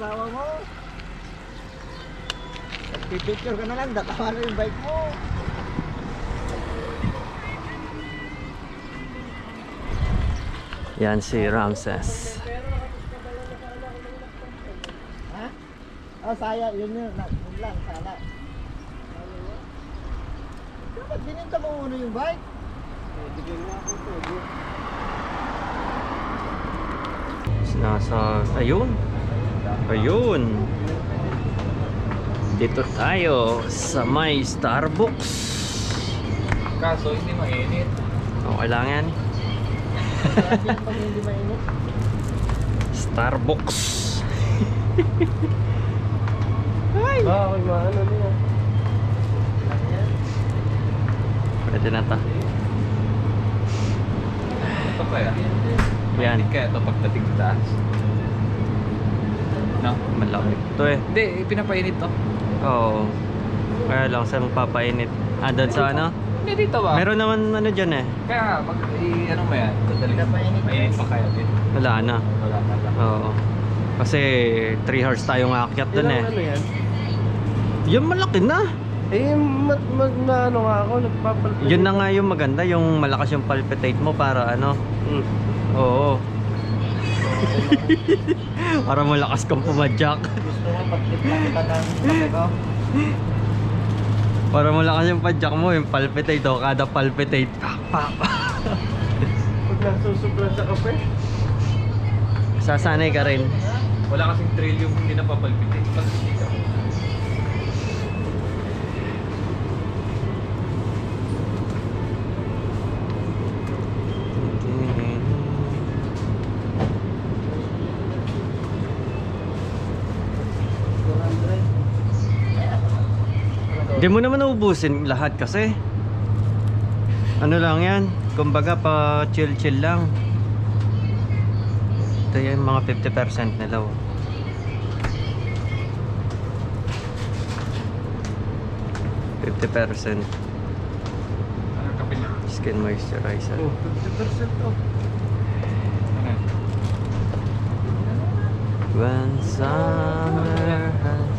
asawa mo. Pipicture ka na lang, datawa na yung bike mo. Yan si Ramses. Ha? Oh, saya, yun yun. Yun lang, sana. Dapat bininta mo muna yung bike. Bigyan mo ako to. Nasa, ayun. Dito tayo sa may Starbucks. Kaso hindi mainit. Okay lang yan. Pag hindi mainit. Starbucks. Ay! Bakit maano niya? Pwede na ta. Ito kaya? Yan. Mainit kaya ito pagdating sa taas. No? Malaki ito eh. Hindi, pinapainit to. Oo. Kaya lang sa magpapainit. Doon sa ano? Hindi dito ba? Meron naman ano dyan eh. Kaya pag ano mo yan? Mainit pa kaya din. Wala na. Wala na lang. Oo. Kasi 3 hours tayong aakyat dun eh. Ano yan? Yung malaki na. Eh, ano nga ako, nagpapalpit. Yun na nga yung maganda, yung malakas yung palpitate mo para ano. Oo. Para malakas kang pumadyak. Gusto mo pagtipla kita ng kape ko? Para malakas yung padyak mo, yung palpitate o kada palpitate. Pak, pak. Pag nasusubra sa kape? Sasanay ka rin. Wala kasing trail yung hindi napapalpitin. Pag hindi ka. Hindi mo naman uubusin lahat kasi ano lang yan, kumbaga pa chill lang. Ito yung mga 50% nila oh. $50 Anong kape niya? skin moisturizer. 50% to. Ano? When summer has...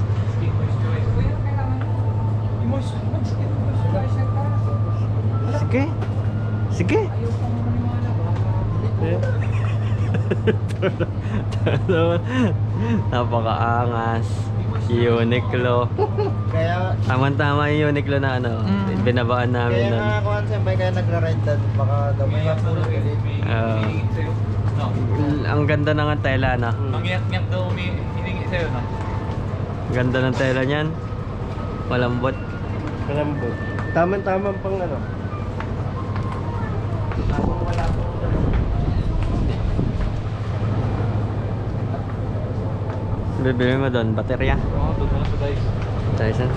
Sige. Sige. Napakaangas. Uniqlo. Kaya, Tama-tama yung Uniqlo na ano, binabaan namin kaya nun. nga kuhan siya, kaya nagra-ride doon. Baka daw may puro pilit. No. Ang ganda na nga tela na. Mangyak-ngyak daw hiningi sa'yo, no? Ganda ng tela niyan. Malambot. Malambot. Tama-tama pang ano. Habang wala po. Bibili mo doon, baterya. Oo, doon na lang sa Dice. Dyson.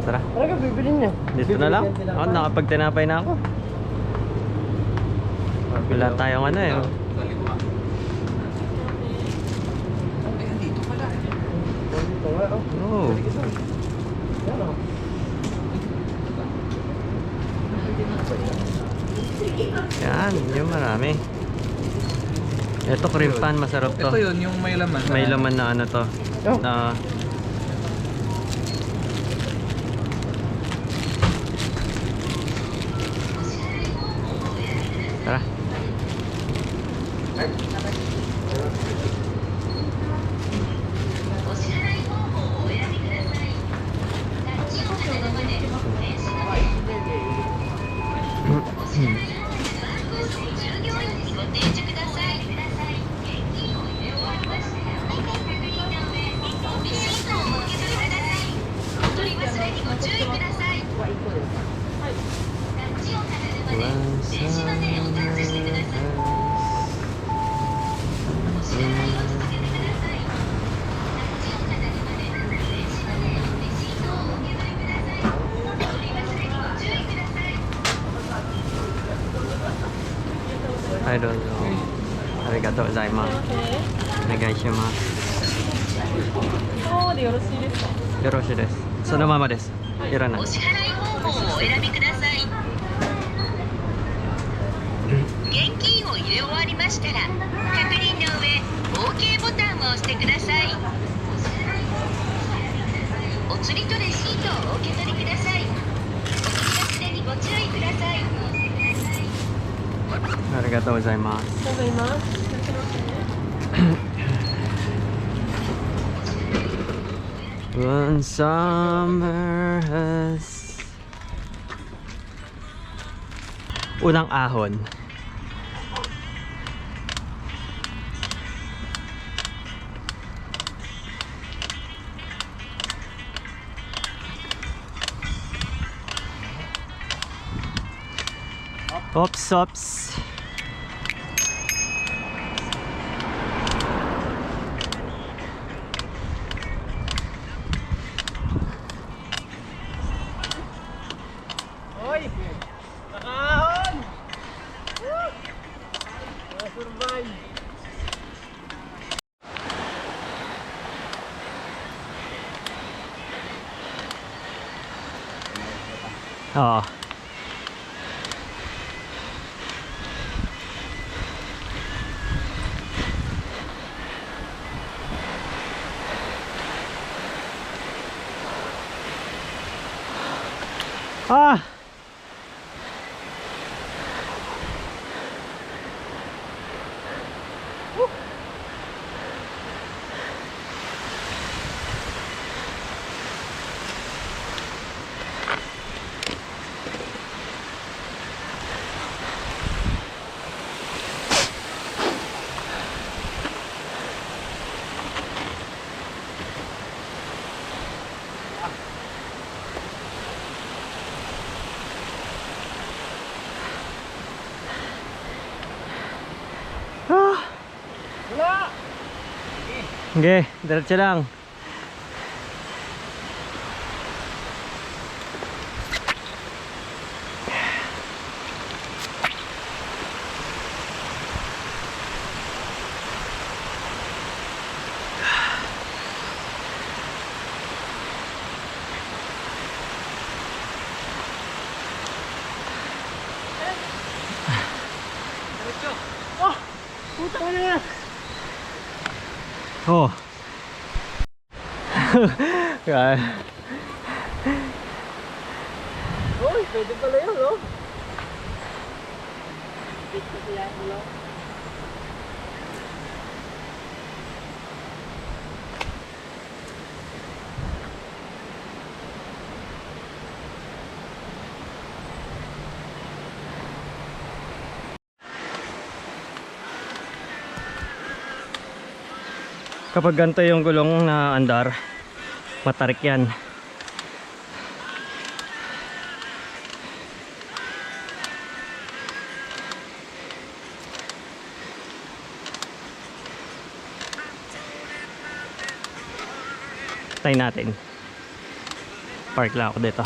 Tara. Ano ka bibili niya? Dito na lang. Oh, nakapagtinapay na ako. Wala tayong ano eh. Sa lima. Ay, dito pala. Ito nga, oh. Oh. Yan, oh. Yan, yung marami. Ito cream pan, masarap to. Ito yun, yung may laman. May laman na ano to. Oh. Na tara. I don't know. Arigatou gozaimasu. Onegai shimasu. そうでよろしいですか。よろしいです。そのままです。いらない。お支払い方法をお選びください。現金を入れ終わりましたら確認の上 OK ボタンを押してください。Arigatou gozaimasu. One summer has... Unang ahon. Ops, ops. Hoy! Nakahon! Survive! Oo. Ah! Ah! Wala! Okay, diretso lang. Putang ina! Oh. Kaya. Uy, pwede pala yun, no? Dito siya, ulo. Kapag ganito yung gulong na andar, matarik yan. Tayo natin. Park lang ako dito.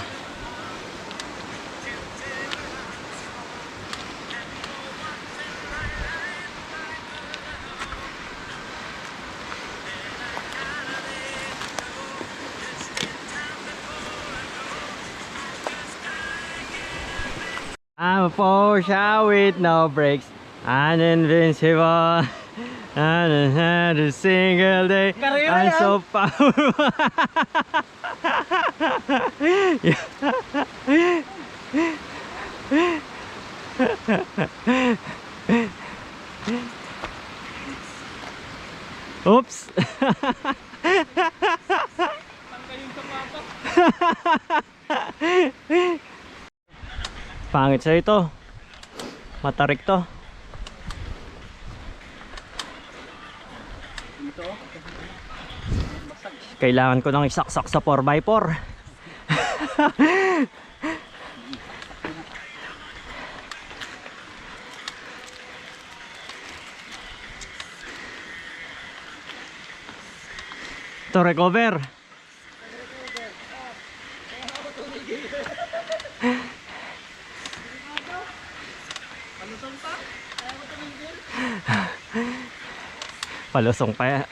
I'm a Porsche with no brakes. I'm invincible. And every single day I'm so powerful. Oops. Pangit sa ito. Matarik to. Kailangan ko nang isaksak sa 4x4. Ito, recover. Palusong pa yan.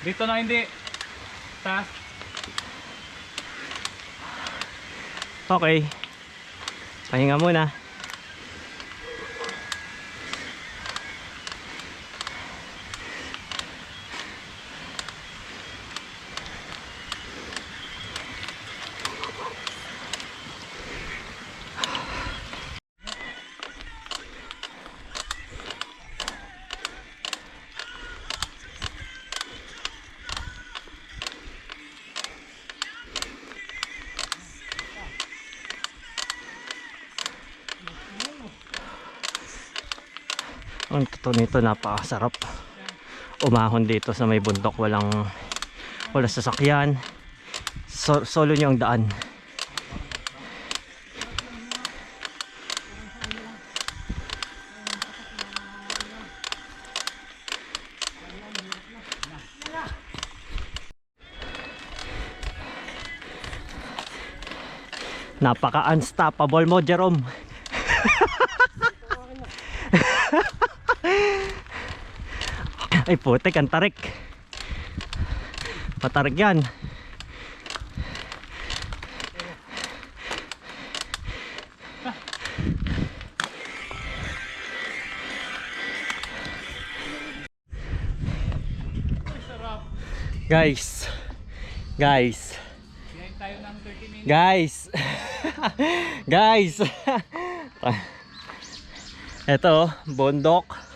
Dito na hindi. Taas. Okay. Pahinga muna. Ang totoo nito, napakasarap umahon dito sa may bundok. Wala sasakyan, solo nyo ang daan. Napaka-unstoppable mo, Jerome. Ay putik, ang tarik. Matarik yan. Guys, guys, guys, eto, bundok.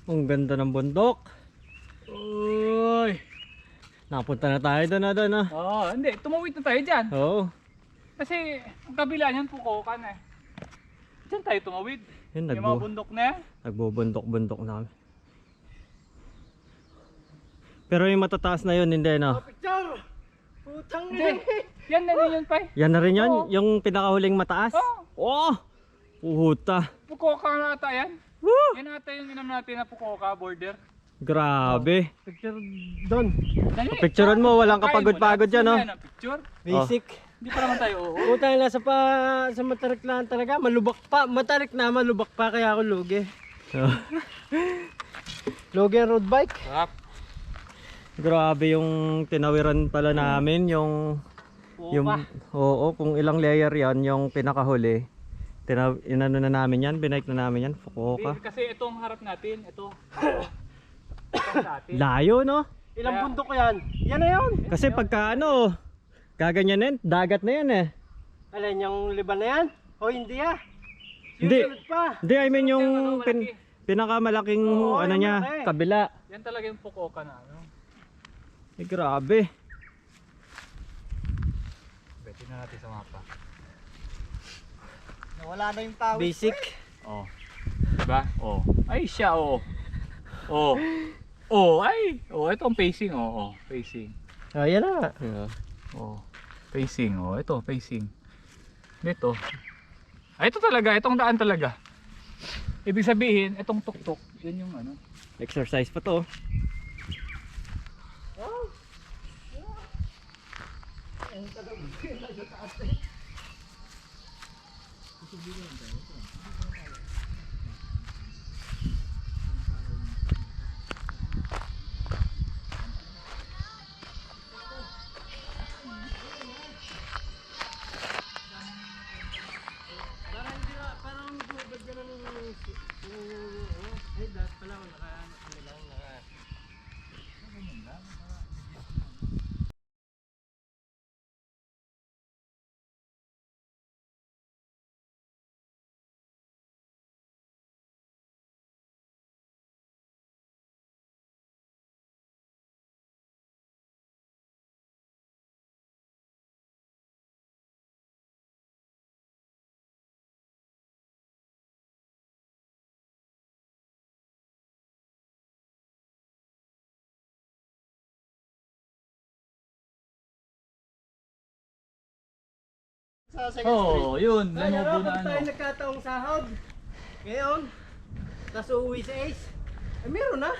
Ang ganda ng bundok. Uy, napunta na tayo doon na. Oo, hindi. Tumawid na tayo dyan. Oo. Kasi ang kabila niyan, pukokan eh. Diyan tayo tumawid. Yun, Yung mga bundok na yan. nagbubundok-bundok na kami. Pero yung matataas na yun, hindi no? Picture! Putang Hindi. Yan na rin yun, Pai. Yan na rin yun? Oo. Yung pinakahuling mataas? Oo. Oh! Puhuta. Pukoka na ata yan. Woo! Yan ata yung inam natin na pukoka border. Grabe. Picture doon. Dali. Picturean mo, walang Kain mo, kapagod-pagod lahat dyan, no? yan ang picture. Basic. Hindi pa naman tayo oo. Putang nasa pa sa matarik lang talaga. Malubak pa. Matarik na, malubak pa. Kaya ako lugi. Lugi ang road bike. Sarap. Grabe yung tinawiran pala namin, yung oo, kung ilang layer yan, yung pinakahuli. Inano na namin yan, binike na namin yan, Fukuoka. Kasi itong harap natin, ito. Itong sa atin. Layo, no? Ilang bundok yan? Yan na yun. Kasi pagka ano, gaganyan yan, dagat na yan eh. Alin, yung liban na yan? O hindi ah. Hindi. Susunod pa. Hindi, I mean yung malaki. pinakamalaking Oo, ano yung niya, malaki. kabila. Yan talaga yung pukoka na ano. Eh, grabe. Betin na natin sa mapa. Nawala na yung pawis. Basic. Oh. Diba? Oh. Ay siya oh. Oh. Oh, ay. Oh, ito ang pacing oh. Oh, pacing. Oh, yan na. Oh. Pacing oh. Ito, pacing. Dito. Ay, ito talaga, itong daan talaga. Ibig sabihin, itong tuktok, yun yung ano. Exercise pa to. Sa second street. Oh, yun. Ay, Lanubo na pag ano. tayo nagkataong sahod. Ngayon, tas uuwi sa Ace. Ay, meron na.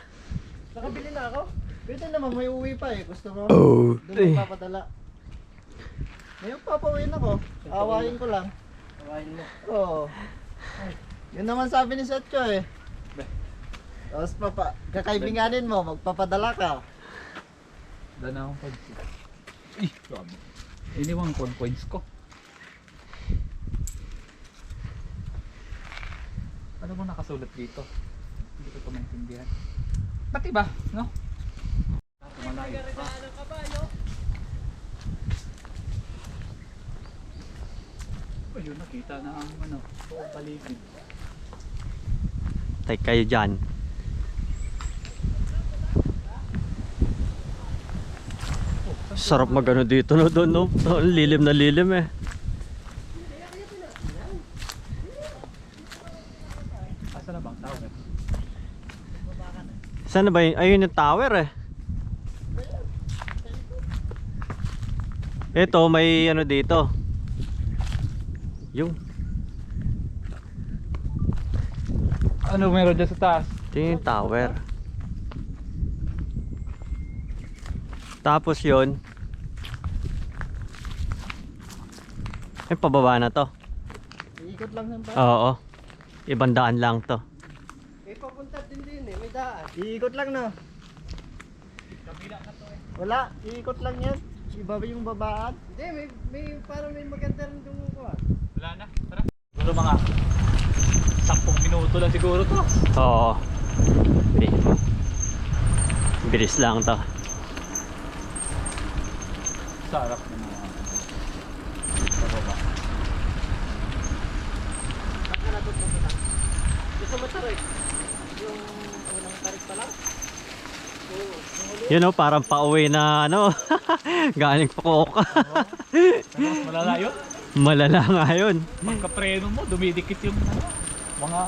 Nakabili na ako. Pwede naman, may uwi pa eh. Gusto mo? Oh. Doon magpapadala. Ngayon papawin ako. Awayin ko lang. Kawain mo. Oo. Yun naman sabi ni Setcho eh. Tapos kakaibinganin mo, magpapadala ka. Dala akong coins. Ih, grabe. Iniwang ko ang coins ko. Ano bang nakasulat dito? Hindi ko ito maintindihan. Pati ba? No? Malayo. Ayun, nakita na ang ano, paligid. Tay kayo dyan. Sarap magano dito no doon no. Lilim na lilim eh. Asa na bang tao? Saan na ba yun? Ayun yung tower eh. Ito may ano dito. Yung Ano meron dyan sa taas? ito yung tower. Tapos yun. Ay pababa na to. Iikot lang yan pa. Oo. Ibang daan lang to. May papunta din eh, may daan. Iikot lang no. Wala, iikot lang yan. Iba ba yung babaan? Hindi, may parang may maganda rin doon ko ah. Wala na, tara. Siguro mga 10 minuto lang siguro to. Oo. Bilis lang to. Sarap na mga pababa. Gusto mo tarik? Yung unang tarik pa lang? Yun o, parang pauwi na ano. Galing Fukuoka. Pero mas malala yun. Malala nga yun. Pagka-preno mo, dumidikit yung mga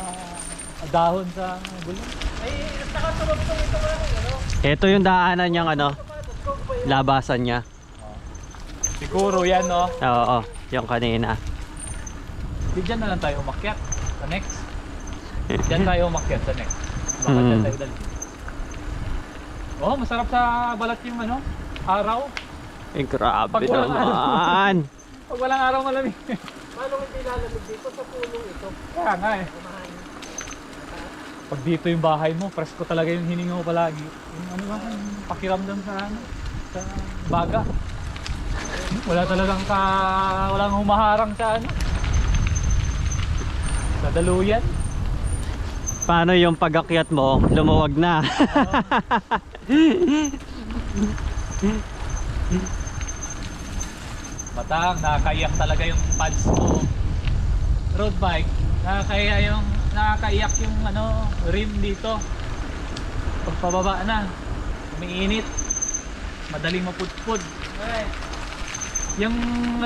dahon sa gulong. Ay, saka tumagtong ito mo lang ano? Ito yung daanan niyang ano, labasan niya. Siguro yan, no? Oo, yung kanina. Di dyan na lang tayo umakyat sa next. Dyan tayo umakyat sa next. Baka dyan tayo dali. Oh, masarap sa balat yung ano, araw. Eh, grabe Pag walang naman. Pag walang araw malamig. Paano hindi lalamig dito sa pulong ito? Kaya nga eh. Pag dito yung bahay mo, presko talaga yung hininga mo palagi. Yung ano ba, yung pakiramdam sa ano, sa baga. Wala talagang walang humaharang sa ano. Sa daluyan. Paano yung pag-akyat mo, lumuwag na. Batang, nakakaiyak talaga yung pads mo. Road bike, nakakaiyak yung ano, rim dito. Pag pababa na, umiinit, madaling mapudpud. Yung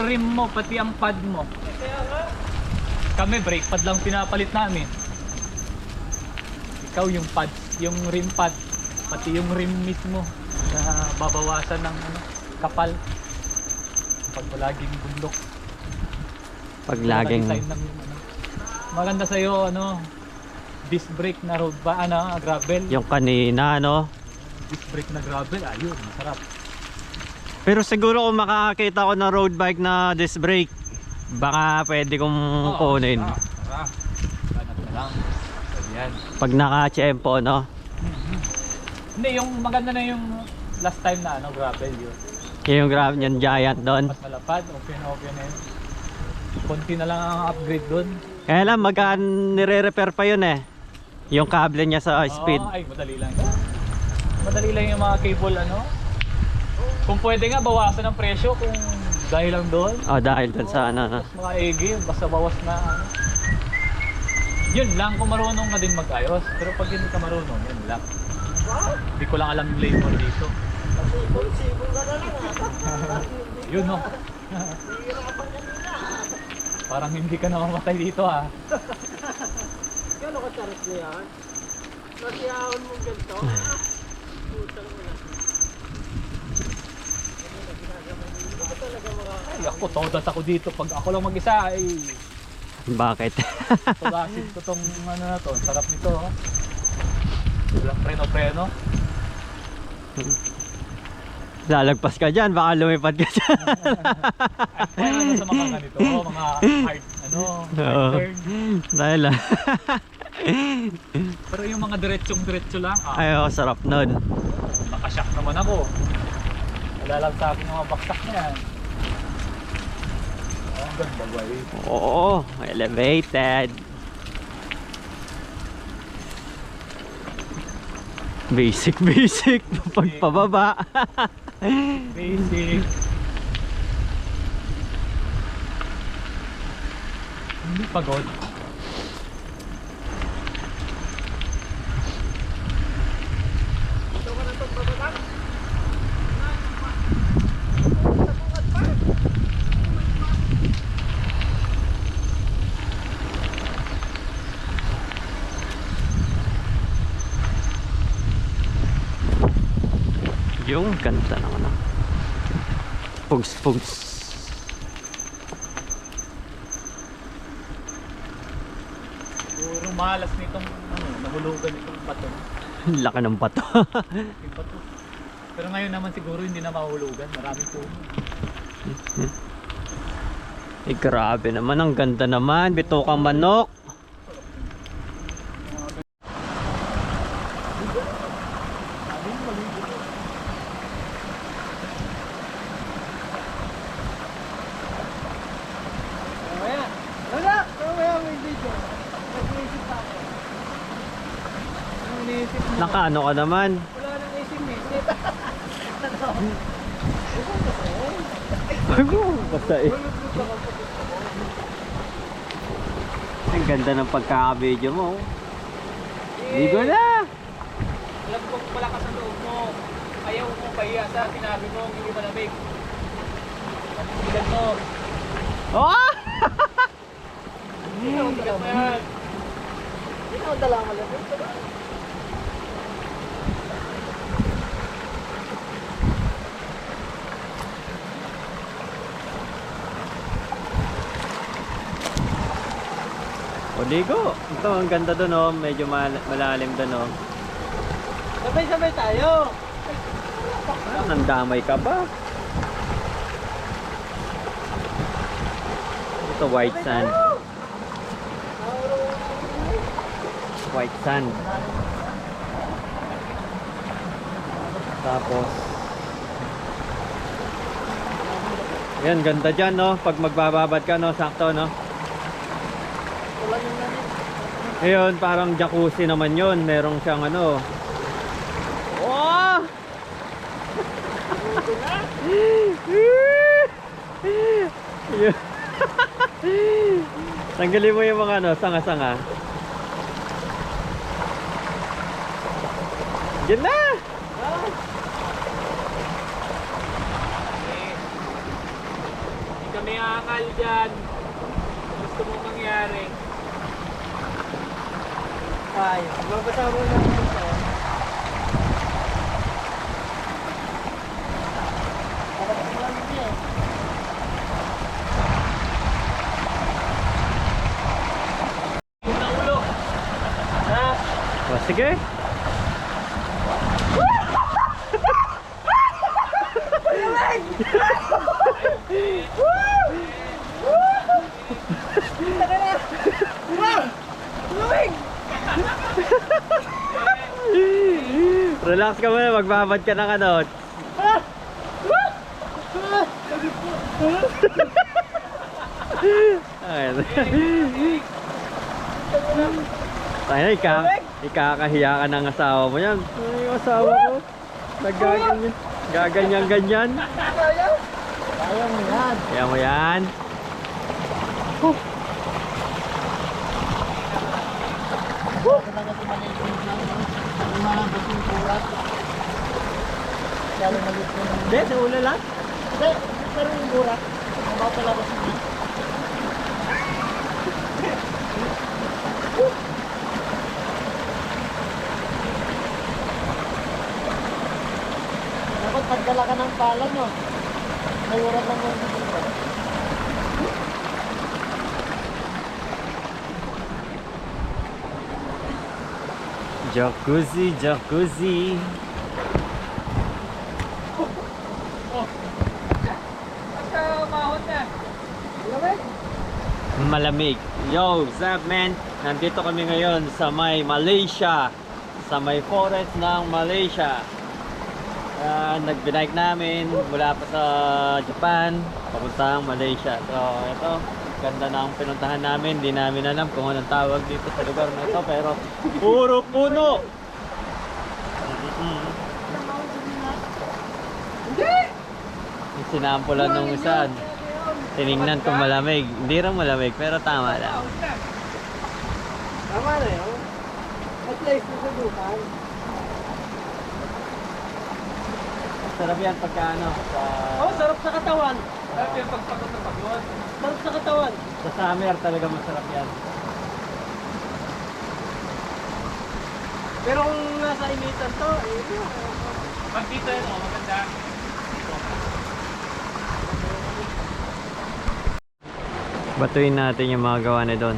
rim mo, pati ang pad mo. Kami brake pad lang pinapalit namin. Ikaw yung pad, yung rim pad, pati yung rim mismo na babawasan ng ano, kapal. Pag laging bundok. Pag laging Design ng, ano. Maganda sa iyo ano, disc brake na road ba gravel. yung kanina no. Disc brake na gravel, ayun, masarap. Pero siguro kung makakita ko ng road bike na disc brake, baka pwede kong kunin. Tara. Hanap na lang. Pwede yan. Pag naka-tsempo no. Hindi, yung maganda na yung last time na ano, gravel yun. Yung grab niyan giant doon. Mas malapad, okay na yun. Konti na lang ang upgrade doon. Kaya lang nire-repair pa yun eh. Yung kable niya sa speed. Ay, madali lang yan. Madali lang yung mga cable ano. Kung pwede nga bawasan ang presyo kung dahil lang doon. Oh, dahil doon sa ano. Mas mga EG, basta bawas na ano. Yun lang kung marunong ka din mag-ayos. Pero pag hindi ka marunong, yun lang. Hindi ko lang alam yung labor dito. Sibol-sibol ka na lang ah. Yun no. Parang hindi ka namamatay dito ha. Gano'n ka tarik mo yan? Nasiyahon mo ganito? Putang mo na. Ay ako, todas ako dito. Pag ako lang mag-isa ay Bakit? tugasin ko tong ano na to. Sarap nito ha. Walang preno-preno. Lalagpas ka dyan, baka lumipad ka dyan. Ay, ano sa mga ganito, mga hard, ano, Oo. hard turn. Dahil ah. Pero yung mga diretsyong-diretso lang, Ay, oh, sarap nun. nakashock naman ako. Wala lang sa akin yung mga baksak na yan. Oh, ang ganda ba eh. Oo, elevated. Basic pagpababa. Basic. Hindi pagod. Yung ganda ng ano. Pugs pugs. Puro malas nitong ano, nahulugan itong bato. Laki ng bato. Yung bato. Pero ngayon naman siguro hindi na mahulugan. Maraming puno. Eh, grabe naman. Ang ganda naman. Bitokang manok. Mamaya. Wala. Mamaya may video. Nag-iisip pa ako. Anong iniisip mo? Nakaano ka naman. Wala nang isip-isip. Basta eh. Ang ganda ng pagkaka-video mo. Ligo na. Alam kong malakas ang loob mo. Ayaw mo pahiya sa sinabi mo, hindi malamig. Bilag mo. Oh! Bilag mo yan. Hindi ako dala malamig. O, ligo. Ito, ang ganda doon, oh. Medyo malalim doon, oh. Sabay-sabay tayo. Ah, nandamay ka ba? Ito, white sand. White sand. Tapos, yan, ganda dyan, no? Pag magbababad ka, no? Sakto, no? Ayun, parang jacuzzi naman yun. Merong siyang ano. Oh! Yun. Tanggalin mo yung mga ano, sanga-sanga. Yan na! Hindi kami aangal dyan. Gusto mo mangyari. Ay, babasa mo lang ito. Yung ulo. Ha? O, sige. Relax ka muna, magbabad ka ng ano. Ayun. Tayo, ikakahiya ka ng asawa mo yan. Ay, yung asawa ko. Naggaganyan. Gaganyan-ganyan. Kaya mo yan. Kaya mo yan. Talaga si Malaysia lang. Yung mga buting kurat. Lalo na gusto ng... Hindi, sa ulo lang. Hindi, pero yung kurat. Mabaw talaga siya. Dapat pagdala ka ng pala, no? Mayroon lang yung dito. Jacuzzi, jacuzzi. Basta mahon na. Malamig. Yo, what's up, man? Nandito kami ngayon sa may Malaysia. Sa may forest ng Malaysia. Nagbinike namin mula pa sa Japan papuntang Malaysia. So, ito, ganda na ang pinuntahan namin. Hindi namin alam kung anong tawag dito sa lugar na ito, pero puro puno. Yung sinampulan nung isa, tinignan kung malamig. Hindi rin malamig, pero tama lang. Tama na yun. At least sa dukan. Sarap yan pagka ano, Oh, sarap sa katawan. Sarap yung pagpagod na pagod. Sarap sa katawan. sa summer talaga masarap yan. Pero kung nasa initan to, eh, Pag dito yun, oh, maganda. Batuin natin yung mga gawa na doon.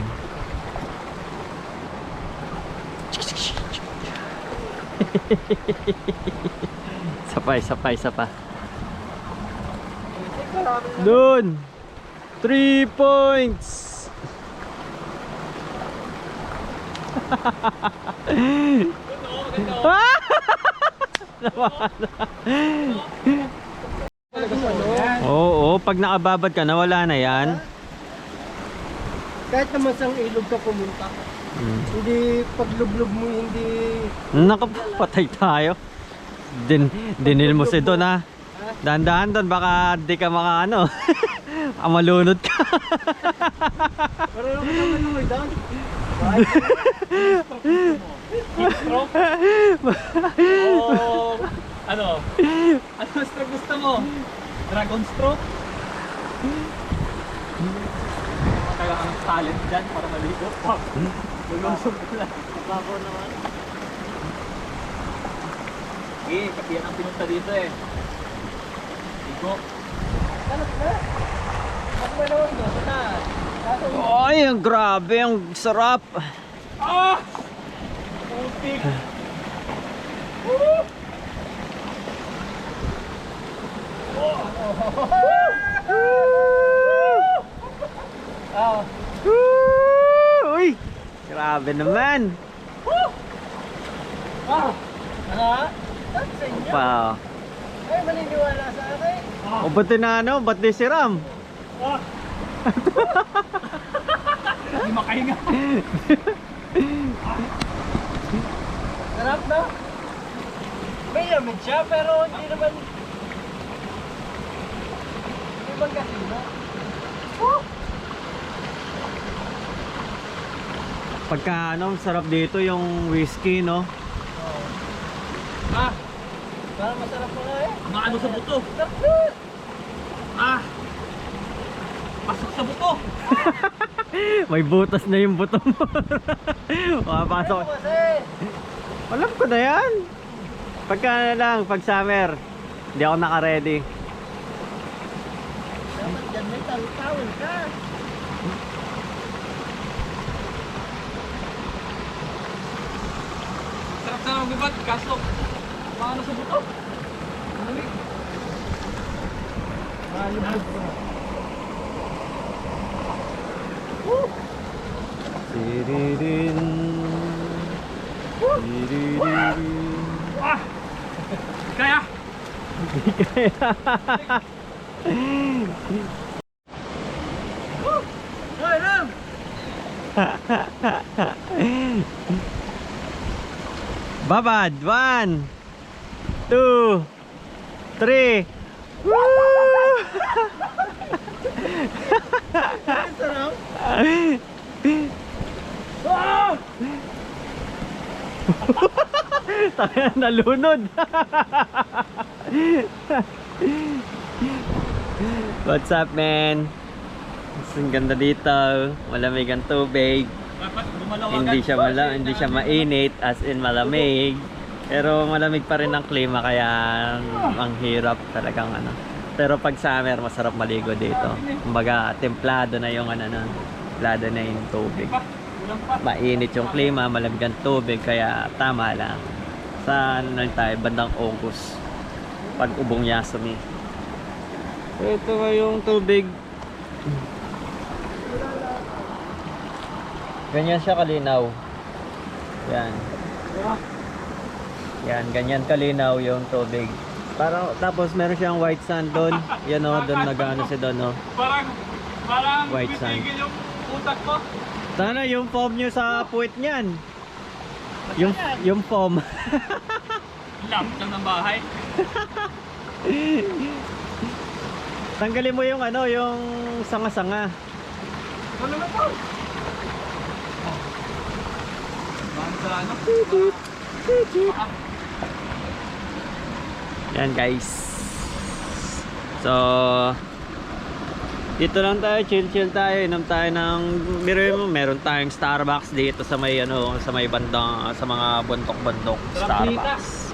Sapay. Doon! 3 points! Oo, pag nakababad ka na, wala na yan. Kahit naman sa ilog ka pumunta. Hindi paglublob mo, hindi... Nakapatay tayo. Dinil mo si Don ha. Dahan-dahan Don, baka di ka makaano. Malunod ka. Parang ako naman naman doon. Stroke? Oh, ano? Ano stroke gusto mo? Dragon stroke? Kaya ang talent dyan para maligo. Lulusog ka lang. Babaw naman. Eh, kasi yan ang pinunta dito eh. Ligo. Ano ba? Ako ba naman doon? Sa taas. Ay, ang grabe, ang sarap. Ah! Putik! Ah, Uy, grabe naman. ah. Ano ha? That's sa inyo. Wow. Ay, maniniwala sa akin. O ba't tinano? Ba't di siram? Hindi makahinga. Sarap na. May lamig siya, pero hindi naman... Hindi bang kasino? Pagka ano, sarap dito yung whiskey, no? Ah! Parang masarap mo nga eh. Maano sa buto? Sarap na. Ah! Pasok sa buto! May butas na yung buto mo. Makapasok. Ano kasi? Alam ko na yan. Pagka na lang, pag summer, hindi ako naka-ready. Dapat dyan may tawin ka. Sarap na magbibad, kaso maano sa buto? Malamig. Malubog ko. Tiririn. Tiririn. Ah! Kaya! Hoy, Ram! Babad. 1, 2, 3. Woo! Ang sarap. Tayo nalunod. What's up, man? Ang ganda dito. Malamig ang tubig. Dapat gumalaw Hindi agad. siya hindi siya mainit as in malamig. Pero malamig pa rin ang klima kaya ang hirap talagang ano. Pero pag summer masarap maligo dito. Kumbaga templado na yung ano na, templado na yung tubig. Kulang pa. Mainit yung klima, malamig ang tubig kaya tama lang. Sa ano lang tayo, bandang August. Pag ubong Yasumi. Ito ba yung tubig? Ganyan siya kalinaw. Yan. Yan, ganyan kalinaw yung tubig. Parang, tapos meron siyang white sand doon. Yan o, doon nag-ano si doon o. Parang White sand. bitigil yung utak ko. Sana yung foam nyo sa puwit niyan. Yung foam. Lamp lang ng bahay. Tanggalin mo yung ano, yung sanga-sanga. Ano na po? Banda ano? Yan guys. So dito lang tayo, chill tayo, inom tayo ng meron tayong Starbucks dito sa may ano, sa may bandang sa mga bundok-bundok. Starbucks.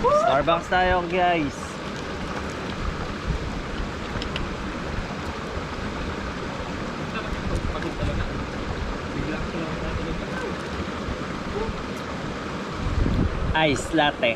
Starbucks tayo guys. Pagod talaga. Bigla ko lang natulog. Ice latte.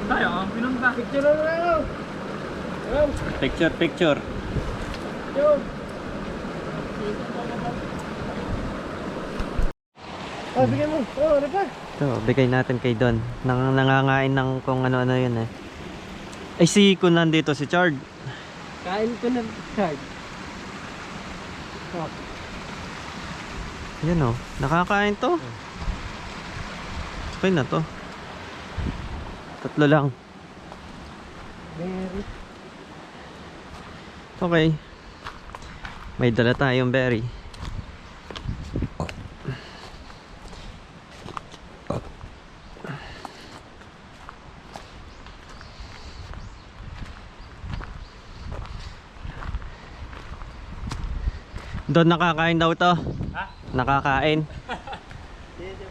Tayo, ang pinunta. Picture na lang. Picture, picture. Oh, bigyan mo. Oh, ano pa? Ito, bigay natin kay Don. Nangangain ng kung ano-ano yun eh. Ay, si Kun nandito, si Chard. Kain ko ng card. Oh. Yan o, nakakain to. Okay na to. Tatlo lang. Berry. Okay. May dala tayong berry. Doon nakakain daw to. Ha? Nakakain.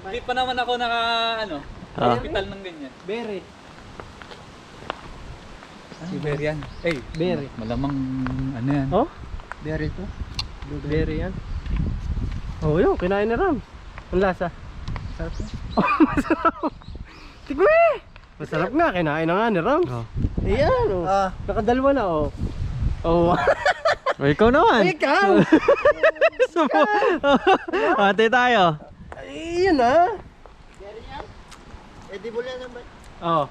Hindi pa naman ako naka, ano, Ah. hospital ng ganyan. Berry. Si Berian. Eh, Berry. malamang, ano yan. Oh? Berry to. Berry yan. Oh, yun. Kinain na Ram. Ang lasa. Sarap yun. Tigwe! Masarap nga. Kinain na nga ni Ram. Oh. Ayan, oh. Ah, Nakadalwa na, oh. Oh. O, ikaw naman. Ikaw! Sumo. Ate tayo. Ayun, ah. berry yan? Edible yan ba? Oh.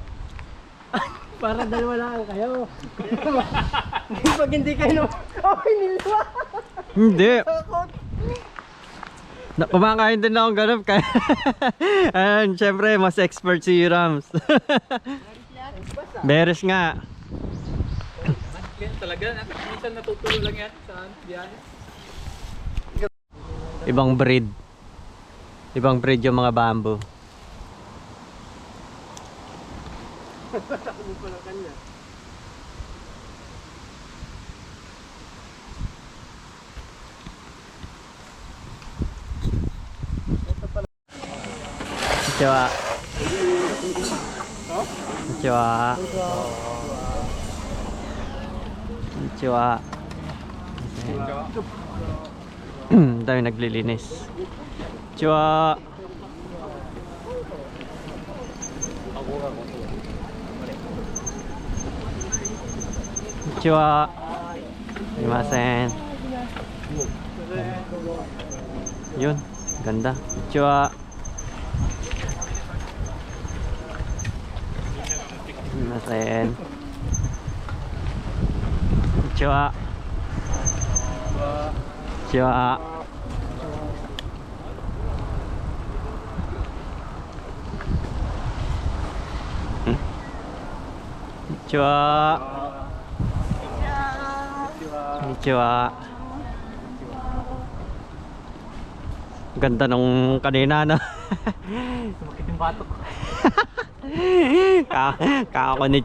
Para dalawa lang kayo. Pag hindi kayo oh, hinilwa. Hindi. Kumakain din akong ganun. And syempre, mas expert si Rams. Beres nga. Yan talaga, minsan natutulo lang yan sa biyahe. Ibang breed. Ibang breed yung mga bamboo. Konnichiwa. Konnichiwa. Konnichiwa. Dami naglilinis. Konnichiwa. Konnichiwa. Sumimasen. Yun, ganda. Konnichiwa. Sumimasen. Konnichiwa. Konnichiwa. Konnichiwa. Konnichiwa. Ganda nung kanina, no? Sumakit yung batok. Kako ni